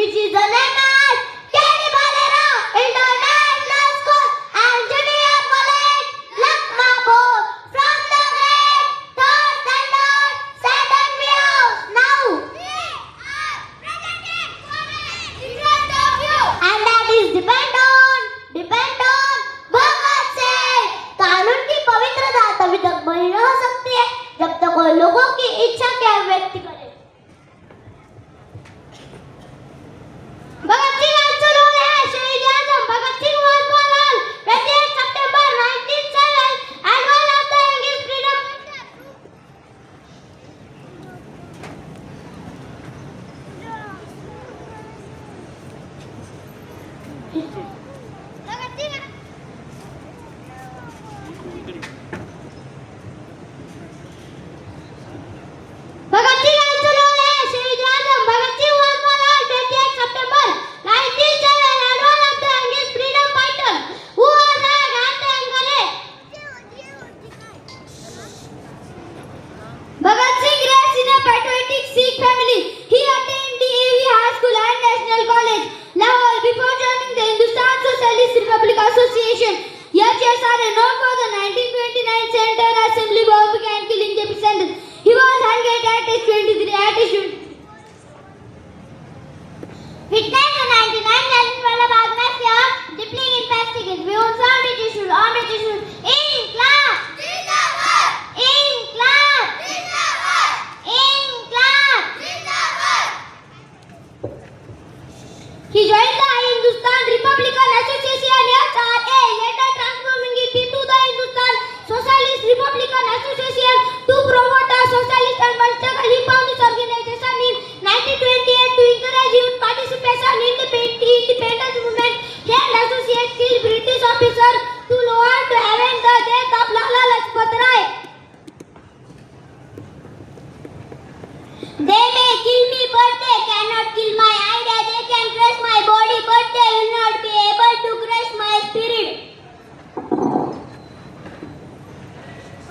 which is the name as K.D. Bhalerao International School and Junior College, Lakmapur, from the grade 3rd standard, second views. Now, we are presenting in front of you, and that is depend on Bhagat Singh. कानून की पवित्रता तभी तक बनी रह सकती है जब तक वो लोगों की इच्छा के व्यक्त करे. Bhagat Singh also known as शहीद आजम Bhagat Singh was born on 28 September 1907 and one of the youngest freedom Bhagat Singh also known as Shahid Azam Bhagat Singh was born on 28 September 1907 and one of the youngest freedom fighters who was a grand encouraged. Bhagat Singh raised in a patriotic Sikh family. He attended the AV High School and National College, Lahore, before joining the Hindustan Socialist Republic Association. HSR is known for the 1929 Central Assembly bomb and killing epicenter. He was hanged at age 23 at age 20. Witness the 99 Jallianwala Bagh massacre, deeply investigated views on British rule, Inqilab, Zindabad, Inqilab, Zindabad, Inqilab, Zindabad. He joined the Hindustan Republican Association HRA, later transforming it into the Hindustan Socialist Republican Association to promote a socialist and political. He found this organization in 1928 to encourage youth participation in the independence movement. He and associates killed British officers to lower to avenge the death of Lala Lajpat Rai. They may kill me, but they cannot kill my idea. They can crush my body, but they will not be able to crush my spirit.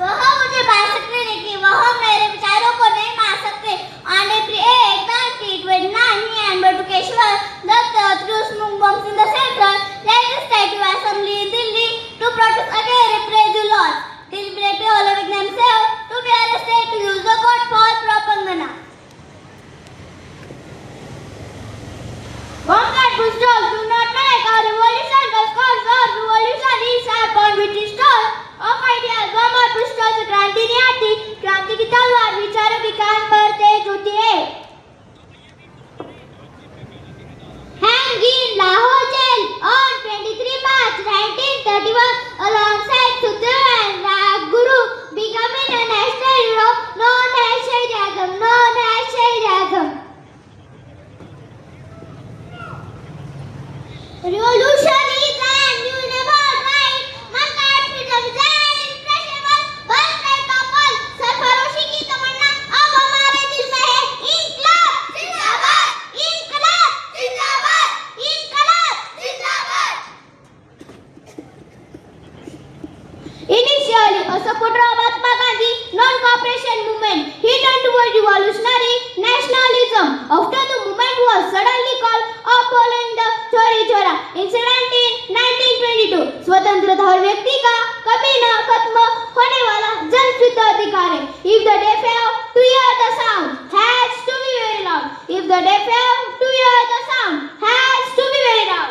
वह मुझे मार सकते लेकिन वह मेरे विचारों को नहीं मार सकते. On April 8, 1929, he and Batukeshwar Dutt threw smoke bombs in the Central Legislative Assembly in Delhi to protest against repressive laws, deliberately allowing themselves to be arrested to use the court for propaganda. Bombs and pistols do not make a revolution, because a revolution is upon which is told of ideas. बम और pistol से क्रांति नहीं आती. क्रांति की तलवार विचारों की कान पर तेज होती है. Hanged in Lahore jail on 23 March 1931 alongside Sukhdev and Rajguru, becoming a national hero known as Shahid Azam. Revolution is an universal right. Man can't be represented, impressionable, one right of all. सरफरोशी की तमन्ना अब हमारे दिल में है. इंकलाब जिंदाबाद, इंकलाब जिंदाबाद, इंकलाब जिंदाबाद. Initially a supporter of Mahatma Gandhi non-cooperation movement, he turned towards revolutionary nationalism after the movement was suddenly called off following the चोरी चोरा इंसिडेंट इन 1922. स्वतंत्रता हर व्यक्ति का कभी न खत्म होने वाला जनसिद्ध अधिकार है. If the deaf have to hear the sound, has to be very loud. If the deaf have to hear the sound, has to be very loud.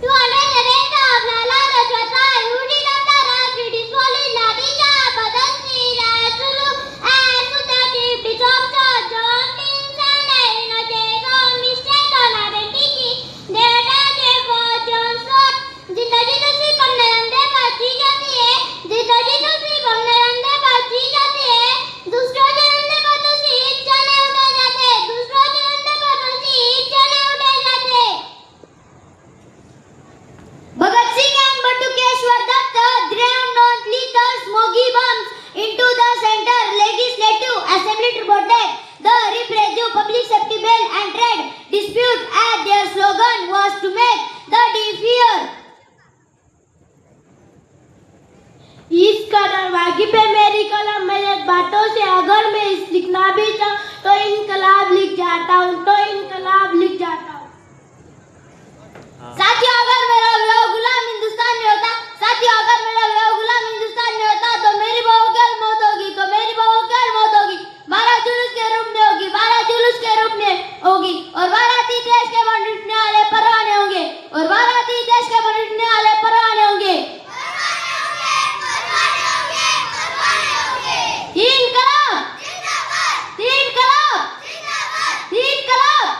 To honor the death of Lala Lajpat Rai, who did after a British police lathi charge, Bhagat Singh, Rajguru and Sukhdev dissolved John Kings and Innocent on mistaken identity. They attacked for John Scott. जिंदगी दूसरी कम नरंदे पर जी जाती है. जिंदगी दूसरी कम नरंदे पर जी जाती है. दूसरों जिंदे पर दूसरी चने उड़े जाते. दूसरों जिंदे पर दूसरी चने उड़े जाते. Bhagat Singh and Batukeshwar Dutt drowned on lethal smoky bombs into the Central Legislative Assembly to protect the repressive public safety bill and trade dispute, as their slogan was to make the deaf hear. इस कदर बाकी पे मेरी कलम मेरे बातों से अगर मैं लिखना भी चाहूँ तो इंकलाब लिख जाता. जाता हूँ तो इनकलाब लिख जाता हूँ। साथियों, अगर मेरा विवाह गुलाम हिंदुस्तान में होता, साथियों अगर मेरा विवाह गुलाम हिंदुस्तान में होता तो मेरी बहू की मौत होगी, तो मेरी बहू की मौत होगी। बारात जुलूस के रूप में होगी, बारात जुलूस के रूप में होगी, और बाराती देश के बनने वाले परवाने होंगे, और बाराती देश के बनने वाले परवाने होंगे। तीन कलाम, तीन कलाम, तीन कलाम।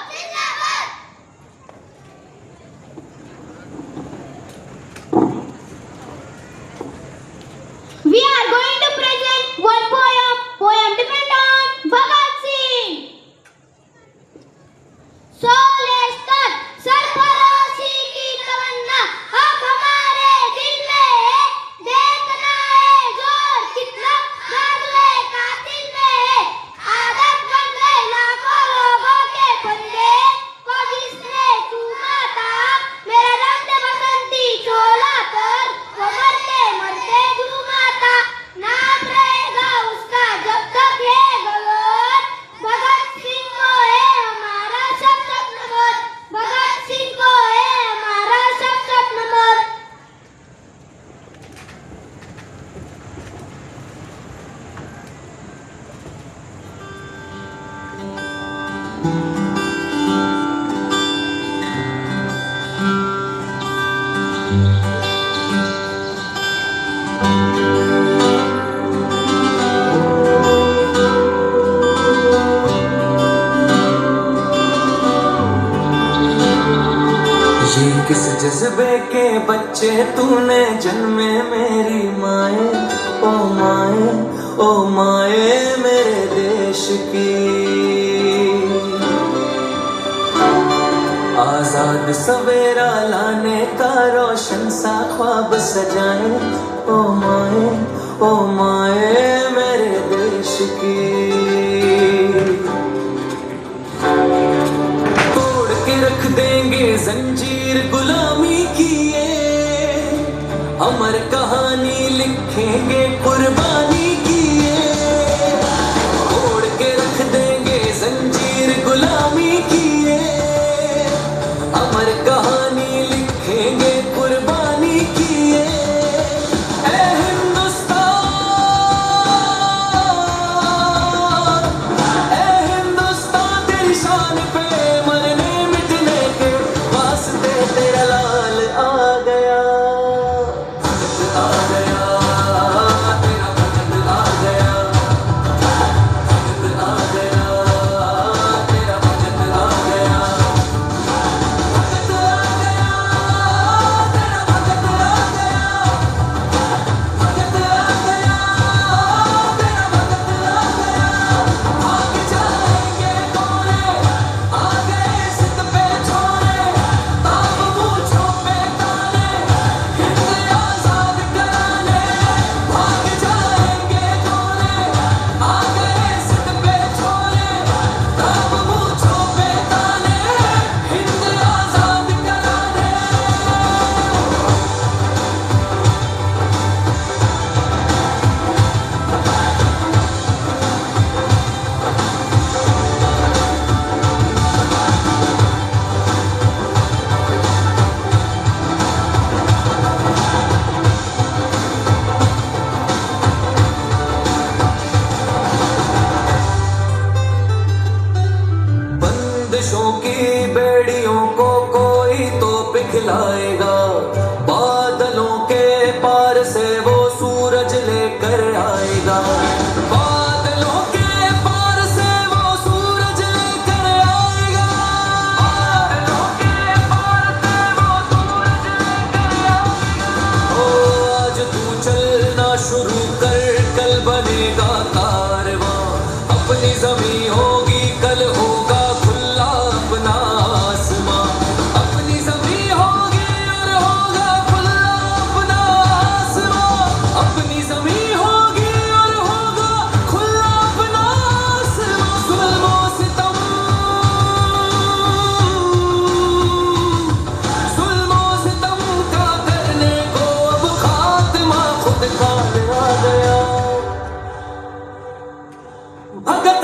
We are going to present one poem. Poem depend on Bhagat Singh. So let's start. सरफरोशी की तमन्ना अब हमारे दिल में है, देखना है जोर कितना बदले कातिल में है। आदत बन गए लाखों लोगों के पंजे को जिसने चूमा था, मेरा रंग बसंती चोला कर वो मरते मरते झूमा था। नाम रहेगा उसका जब तक है गगन, भगत सिंह को है हमारा सब नमन, भगत सिंह को है हमारा सब नमन। ये किस जज्बे के बच्चे तूने जन्मे मेरी माए, ओ माए, ओ माए मेरे देश की। आजाद सवेरा लाने का रोशन सा ख्वाब सजाए, ओ माए, ओ माए मेरे देश की। रख देंगे जंजीर गुलामी की ये, अमर कहानी लिखेंगे कुर्बानी की ये। तोड़ के रख देंगे जंजीर गुलामी की ये, अमर कहानी लिखेंगे कुर्बानी की ये। ऐ हिंदुस्तान, ऐ हिंदुस्तान तेरी शान पे तेरा लाल आ गया, भगत आ गया, तेरा भगत आ गया, भगत आ गया, तेरा भगत आ गया, भगत आ गया, तेरा भगत आ गया, भगत आ गया, तेरा भगत आ गया। भाग जाएंगे कोरे, आ गए सिद्ध पे छोरे, की बेड़ियों को कोई तो पिघलाएगा, बादलों के पार से वो सूरज लेकर आएगा, बादलों के पार से वो सूरज लेकर आएगा, बादलों के पार से वो सूरज लेकर आएगा। ओ आज तू चलना शुरू कर, कल बनेगा कारवां, अपनी ज़मीं होगी कल होगा खुला अपना आसमां, अपनी ज़मीं होगी और होगा खुला अपना आसमां, अपनी ज़मीं होगी और होगा खुला अपना आसमां। जुल्म और सितम, जुल्म और सितम का करने को अब खात्मा खुद का आ गया। भगत